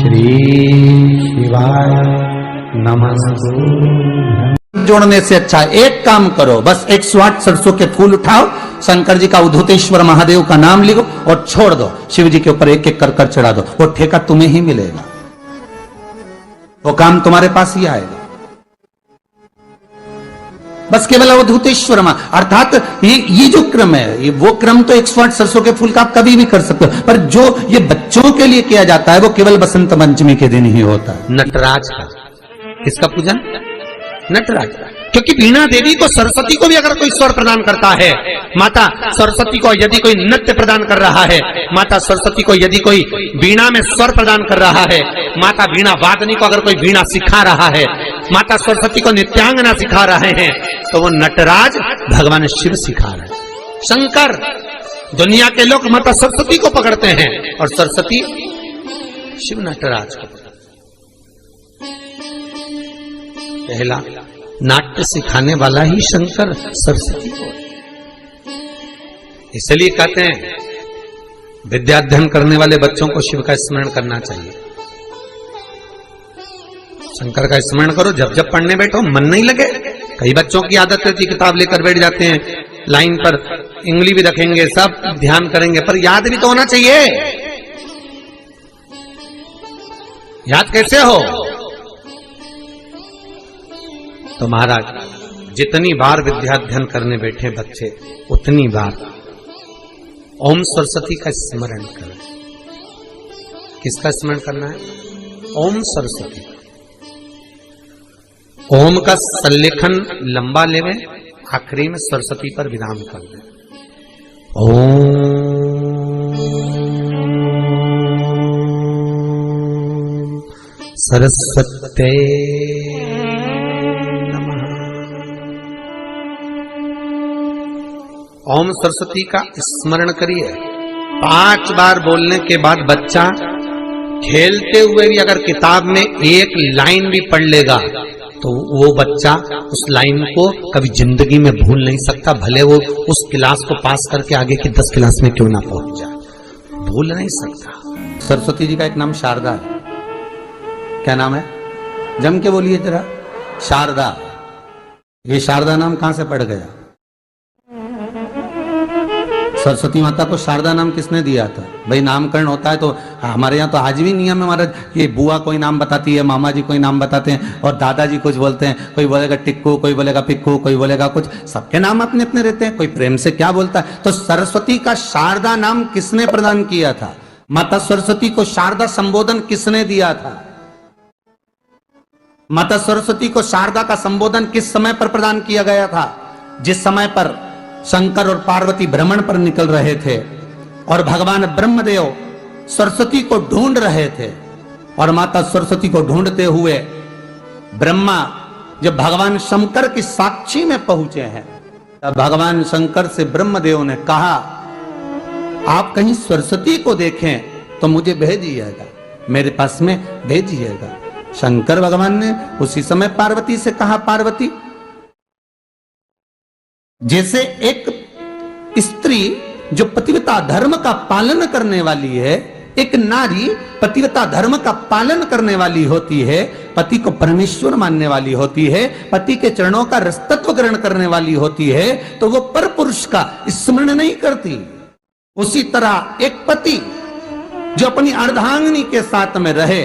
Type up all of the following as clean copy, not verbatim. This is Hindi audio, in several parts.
श्री शिवाय नमः। जोड़ने से अच्छा एक काम करो, बस 108 सरसों के फूल उठाओ, शंकर जी का उद्धतेश्वर महादेव का नाम लिखो और छोड़ दो, शिव जी के ऊपर एक एक कर चढ़ा दो, वो ठेका तुम्हें ही मिलेगा, वो काम तुम्हारे पास ही आएगा। बस केवल अवधूतेश्वर अर्थात ये जो क्रम है, ये वो क्रम तो 108 सरसों के फूल का आप कभी भी कर सकते हो, पर जो ये बच्चों के लिए किया जाता है वो केवल बसंत पंचमी के दिन ही होता है। नटराज का, किसका पूजन? नटराज का। क्योंकि वीणा देवी को, सरस्वती को भी अगर कोई स्वर प्रदान करता है, माता सरस्वती को यदि कोई नृत्य प्रदान कर रहा है, माता सरस्वती को यदि कोई वीणा में स्वर प्रदान कर रहा है, माता वीणा वादनी को अगर कोई वीणा सिखा रहा है, माता सरस्वती को नित्यांगना सिखा रहे हैं, तो वो नटराज भगवान शिव सिखा रहे हैं। शंकर, दुनिया के लोग माता सरस्वती को पकड़ते हैं और सरस्वती शिव नटराज को पकड़ते। पहला नाट्य सिखाने वाला ही शंकर सरस्वती को, इसलिए कहते हैं विद्याध्ययन करने वाले बच्चों को शिव का स्मरण करना चाहिए। शंकर का स्मरण करो, जब जब पढ़ने बैठो मन नहीं लगे। कई बच्चों की आदत रहती है किताब लेकर बैठ जाते हैं, लाइन पर इंगली भी रखेंगे, सब ध्यान करेंगे, पर याद भी तो होना चाहिए। याद कैसे हो? तो महाराज जितनी बार विद्याध्ययन करने बैठे बच्चे, उतनी बार ओम सरस्वती का स्मरण करें। किसका स्मरण करना है? ओम सरस्वती। ओम का सल्लेखन लंबा लेवे, आखिरी में सरस्वती पर विराम कर दे। ओम सरस्वते ओम सरस्वती का स्मरण करिए। 5 बार बोलने के बाद बच्चा खेलते हुए भी अगर किताब में एक लाइन भी पढ़ लेगा तो वो बच्चा उस लाइन को कभी जिंदगी में भूल नहीं सकता, भले वो उस क्लास को पास करके आगे की 10 क्लास में क्यों ना पहुंच जाए, भूल नहीं सकता। सरस्वती जी का एक नाम शारदा है। क्या नाम है? जम के बोलिए जरा। शारदा। ये शारदा नाम कहां से पड़ गया? सरस्वती माता को शारदा नाम किसने दिया था? भाई नामकरण होता है तो हमारे यहाँ तो आज भी नियम है महाराज, ये बुआ कोई नाम बताती है, मामा जी कोई नाम बताते हैं और दादाजी कुछ बोलते हैं, कोई बोलेगा टिक्कू, कोई बोलेगा पिक्कू, कोई बोलेगा कुछ, सबके नाम अपने अपने रहते हैं, कोई प्रेम से क्या बोलता है। तो सरस्वती का शारदा नाम किसने प्रदान किया था? माता सरस्वती को शारदा संबोधन किसने दिया था? माता सरस्वती को शारदा का संबोधन किस समय पर प्रदान किया गया था? जिस समय पर शंकर और पार्वती भ्रमण पर निकल रहे थे और भगवान ब्रह्मदेव सरस्वती को ढूंढ रहे थे, और माता सरस्वती को ढूंढते हुए ब्रह्मा जब भगवान शंकर की साक्षी में पहुंचे हैं, तब भगवान शंकर से ब्रह्मदेव ने कहा, आप कहीं सरस्वती को देखें तो मुझे भेजिएगा, मेरे पास में भेजिएगा। शंकर भगवान ने उसी समय पार्वती से कहा, पार्वती, जैसे एक स्त्री जो पतिव्रता धर्म का पालन करने वाली है, एक नारी पतिव्रता धर्म का पालन करने वाली होती है, पति को परमेश्वर मानने वाली होती है, पति के चरणों का रसतत्व ग्रहण करने वाली होती है, तो वो पर पुरुष का स्मरण नहीं करती। उसी तरह एक पति जो अपनी अर्धांगिनी के साथ में रहे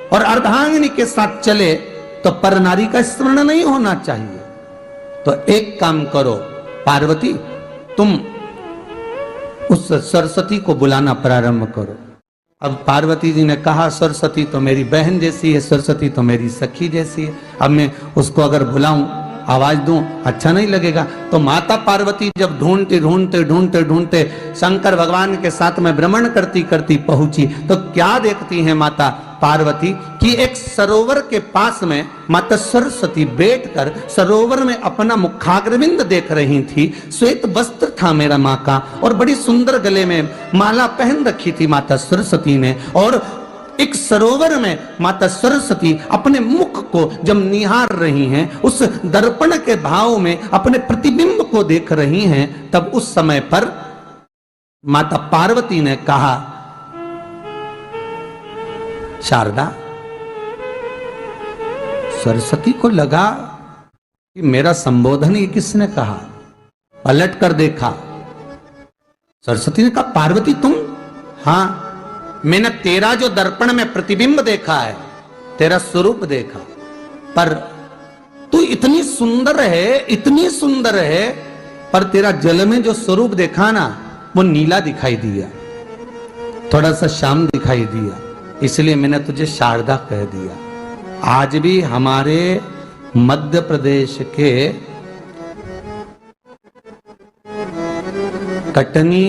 और अर्धांगिनी के साथ चले तो पर नारी का स्मरण नहीं होना चाहिए। तो एक काम करो पार्वती, तुम उस सरस्वती को बुलाना प्रारंभ करो। अब पार्वती जी ने कहा, सरस्वती तो मेरी बहन जैसी है, सरस्वती तो मेरी सखी जैसी है, अब मैं उसको अगर बुलाऊं, आवाज दूं, अच्छा नहीं लगेगा। तो माता पार्वती जब ढूंढते ढूंढते ढूंढते ढूंढते शंकर भगवान के साथ में भ्रमण करती करती पहुंची, तो क्या देखती है माता पार्वती कि एक सरोवर के पास में माता सरस्वती बैठकर सरोवर में अपना मुखाग्रविंद देख रही थी। श्वेत वस्त्र था मेरा माँ का और बड़ी सुंदर गले में माला पहन रखी थी माता सरस्वती ने, और एक सरोवर में माता सरस्वती अपने मुख को जब निहार रही हैं, उस दर्पण के भाव में अपने प्रतिबिंब को देख रही हैं, तब उस समय पर माता पार्वती ने कहा, शारदा, सरस्वती को लगा कि मेरा संबोधन ये किसने कहा, पलट कर देखा। सरस्वती ने कहा पार्वती तुम? हां, मैंने तेरा जो दर्पण में प्रतिबिंब देखा है, तेरा स्वरूप देखा, पर तू इतनी सुंदर है, इतनी सुंदर है, पर तेरा जल में जो स्वरूप देखा ना वो नीला दिखाई दिया, थोड़ा सा श्याम दिखाई दिया, इसलिए मैंने तुझे शारदा कह दिया। आज भी हमारे मध्य प्रदेश के कटनी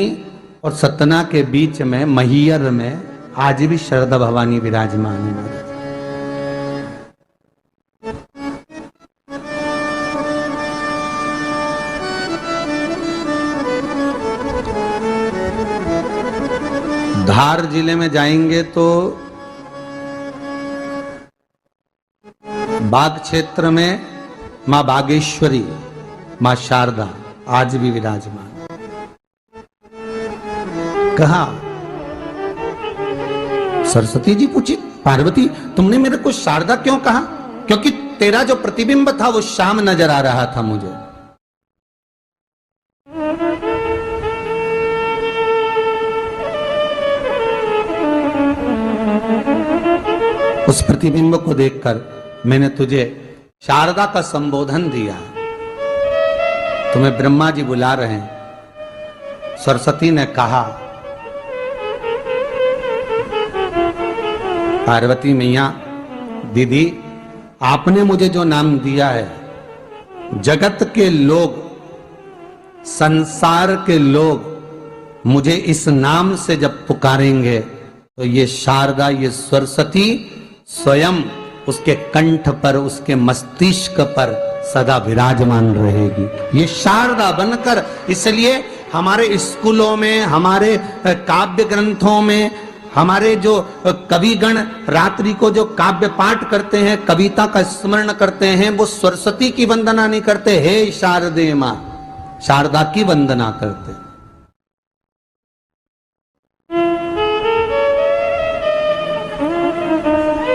और सतना के बीच में महियर में आज भी शारदा भवानी विराजमान है। धार जिले में जाएंगे तो बाग क्षेत्र में मां बागेश्वरी, मां शारदा आज भी विराजमान। कहा सरस्वती जी पूछी पार्वती तुमने मेरे को शारदा क्यों कहा? क्योंकि तेरा जो प्रतिबिंब था वो श्याम नजर आ रहा था मुझे। उस प्रतिबिंब को देखकर मैंने तुझे शारदा का संबोधन दिया। तुम्हें ब्रह्मा जी बुला रहे हैं। सरस्वती ने कहा पार्वती मैया दीदी, आपने मुझे जो नाम दिया है, जगत के लोग, संसार के लोग मुझे इस नाम से जब पुकारेंगे तो ये शारदा, ये सरस्वती स्वयं उसके कंठ पर, उसके मस्तिष्क पर सदा विराजमान रहेगी, ये शारदा बनकर। इसलिए हमारे स्कूलों में, हमारे काव्य ग्रंथों में, हमारे जो कविगण रात्रि को जो काव्य पाठ करते हैं, कविता का स्मरण करते हैं, वो सरस्वती की वंदना नहीं करते, हे शारदे मां, शारदा की वंदना करते।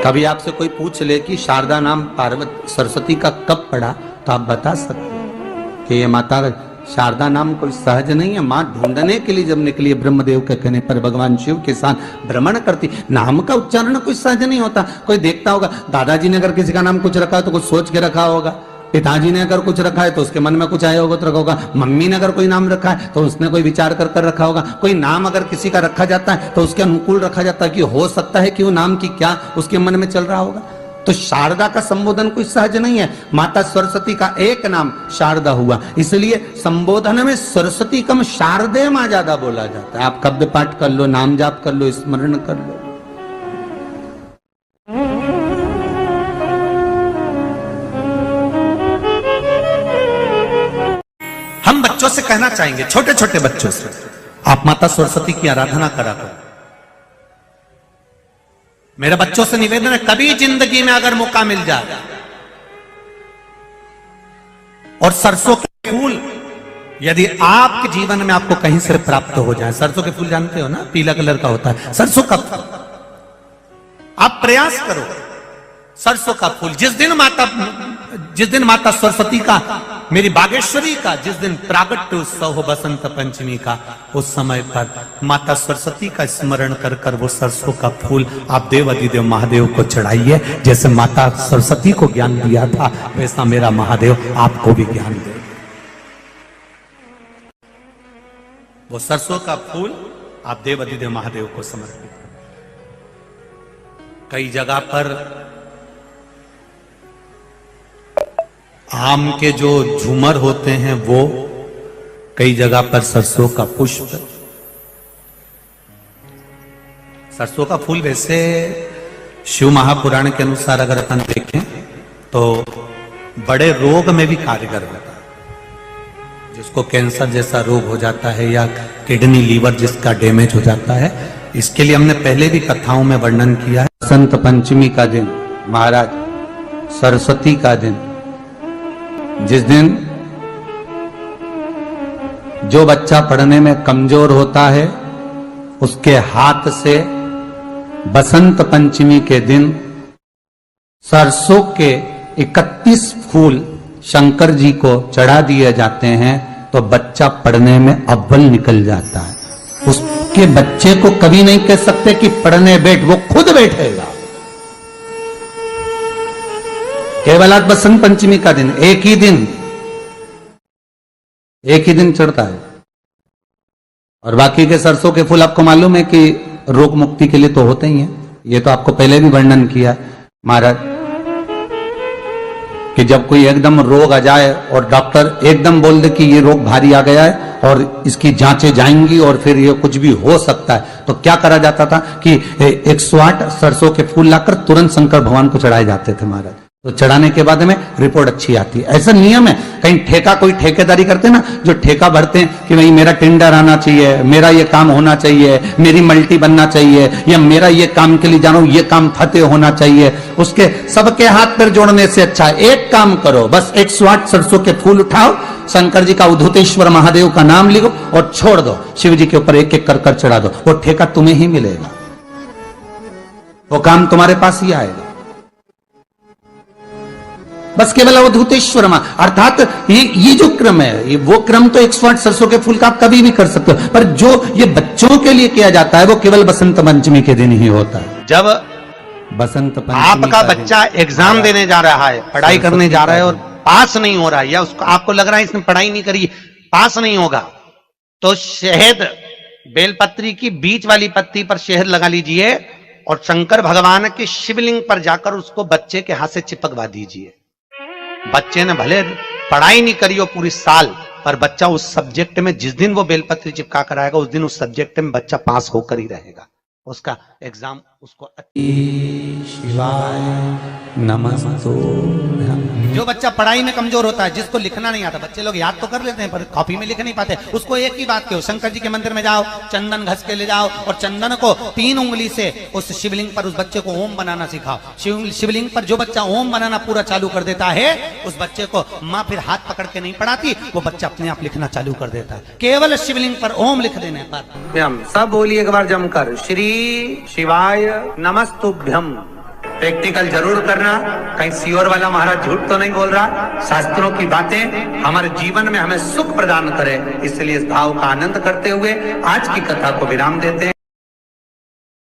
कभी आपसे कोई पूछ ले कि शारदा नाम पार्वती सरस्वती का कब पड़ा, तो आप बता सकते कि ये माता शारदा नाम कोई सहज नहीं है। मां ढूंढने के लिए जब निकली, ब्रह्मदेव के कहने पर भगवान शिव के साथ भ्रमण करती। नाम का उच्चारण कोई सहज नहीं होता। कोई देखता होगा, दादाजी ने अगर किसी का नाम कुछ रखा है तो कुछ सोच के रखा होगा, पिताजी ने अगर कुछ रखा है तो उसके मन में कुछ आया होगा तो रखा होगा, मम्मी ने अगर कोई नाम रखा है तो उसने कोई विचार कर कर रखा होगा। कोई नाम अगर किसी का रखा जाता है तो उसके अनुकूल रखा जाता है कि हो सकता है कि वो नाम की क्या उसके मन में चल रहा होगा। तो शारदा का संबोधन कोई सहज नहीं है। माता सरस्वती का एक नाम शारदा हुआ, इसलिए संबोधन में सरस्वती कम शारदे मां ज्यादा बोला जाता है। आप काव्य पाठ कर लो, नाम जाप कर लो, स्मरण कर लो। हम बच्चों से कहना चाहेंगे, छोटे छोटे बच्चों से, आप माता सरस्वती की आराधना करा करो। मेरे बच्चों से निवेदन है, कभी जिंदगी में अगर मौका मिल जाए और सरसों के फूल यदि आपके जीवन में आपको कहीं से प्राप्त हो जाए, सरसों के फूल जानते हो ना, पीला कलर का होता है सरसों का फूल, आप प्रयास करो सरसों का फूल। जिस दिन माता सरस्वती का, मेरी बागेश्वरी का जिस दिन प्रागट्य उत्सव हो बसंत पंचमी का, उस समय पर माता सरस्वती का स्मरण कर कर वो सरसों का फूल आप देव अधिदेव महादेव को चढ़ाइए। जैसे माता सरस्वती को ज्ञान दिया था, वैसा मेरा महादेव आपको भी ज्ञान दे। वो सरसों का फूल आप देव अधिदेव महादेव को समर्पित। कई जगह पर आम के जो झूमर होते हैं वो, कई जगह पर सरसों का पुष्प। सरसों का फूल वैसे शिव महापुराण के अनुसार अगर अपन देखें तो बड़े रोग में भी कारगर होता है। जिसको कैंसर जैसा रोग हो जाता है या किडनी लीवर जिसका डैमेज हो जाता है, इसके लिए हमने पहले भी कथाओं में वर्णन किया है। बसंत पंचमी का दिन, महाराज सरस्वती का दिन, जिस दिन जो बच्चा पढ़ने में कमजोर होता है उसके हाथ से बसंत पंचमी के दिन सरसों के 31 फूल शंकर जी को चढ़ा दिए जाते हैं तो बच्चा पढ़ने में अव्वल निकल जाता है। उसके बच्चे को कभी नहीं कह सकते कि पढ़ने बैठ, वो खुद बैठेगा। केवल आज बसंत पंचमी का दिन, एक ही दिन चढ़ता है। और बाकी के सरसों के फूल आपको मालूम है कि रोग मुक्ति के लिए तो होते ही हैं। ये तो आपको पहले भी वर्णन किया महाराज कि जब कोई एकदम रोग आ जाए और डॉक्टर एकदम बोल दे कि ये रोग भारी आ गया है और इसकी जांचें जाएंगी और फिर ये कुछ भी हो सकता है, तो क्या करा जाता था कि 108 सरसों के फूल लाकर तुरंत शंकर भगवान को चढ़ाए जाते थे महाराज। तो चढ़ाने के बाद में रिपोर्ट अच्छी आती है। ऐसा नियम है। कहीं ठेका कोई ठेकेदारी करते हैं ना, जो ठेका भरते हैं कि भाई मेरा टेंडर आना चाहिए, मेरा ये काम होना चाहिए, मेरी मल्टी बनना चाहिए, या मेरा ये काम के लिए जानो ये काम फतेह होना चाहिए, उसके सबके हाथ पैर जोड़ने से अच्छा है एक काम करो, बस 108 सरसों के फूल उठाओ, शंकर जी का उद्धूतेश्वर महादेव का नाम लिखो और छोड़ दो, शिव जी के ऊपर एक एक कर चढ़ा दो, वो ठेका तुम्हें ही मिलेगा, वो काम तुम्हारे पास ही आएगा। बस केवल अवधूतेश्वर अर्थात ये जो क्रम है, ये वो क्रम तो 108 सरसों के फूल का आप कभी भी कर सकते हो, पर जो ये बच्चों के लिए किया जाता है वो केवल बसंत पंचमी के दिन ही होता है। जब बसंत पंचमी आपका बच्चा एग्जाम देने जा रहा है, पढ़ाई करने जा रहा है और पास नहीं हो रहा है, या उसको आपको लग रहा है इसने पढ़ाई नहीं करी, पास नहीं होगा, तो शहद बेलपत्री की बीच वाली पत्ती पर शहद लगा लीजिए और शंकर भगवान के शिवलिंग पर जाकर उसको बच्चे के हाथ से चिपकवा दीजिए। बच्चे ने भले पढ़ाई नहीं करी हो पूरी साल, पर बच्चा उस सब्जेक्ट में जिस दिन वो बेलपत्री चिपका कर आएगा उस दिन उस सब्जेक्ट में बच्चा पास होकर ही रहेगा, उसका एग्जाम उसको। शिवाय नमस्तुभ्यं। जो बच्चा पढ़ाई में कमजोर होता है, जिसको लिखना नहीं आता, बच्चे लोग याद तो कर लेते हैं पर कॉपी में लिख नहीं पाते, उसको एक ही बात कहो, शंकर जी के मंदिर में जाओ, चंदन घस के ले जाओ और चंदन को 3 उंगली से उस शिवलिंग पर उस बच्चे को ओम बनाना सिखाओ। शिवलिंग पर जो बच्चा ओम बनाना पूरा चालू कर देता है, उस बच्चे को माँ फिर हाथ पकड़ के नहीं पढ़ाती, वो बच्चा अपने आप लिखना चालू कर देता है, केवल शिवलिंग पर ओम लिख देने पर। सब बोलिए एक बार जमकर, श्री शिवाय नमस्तुभ्यं। प्रैक्टिकल जरूर करना, कहीं सियोर वाला महाराज झूठ तो नहीं बोल रहा। शास्त्रों की बातें हमारे जीवन में हमें सुख प्रदान करे, इसलिए इस भाव का आनंद करते हुए आज की कथा को विराम देते हैं।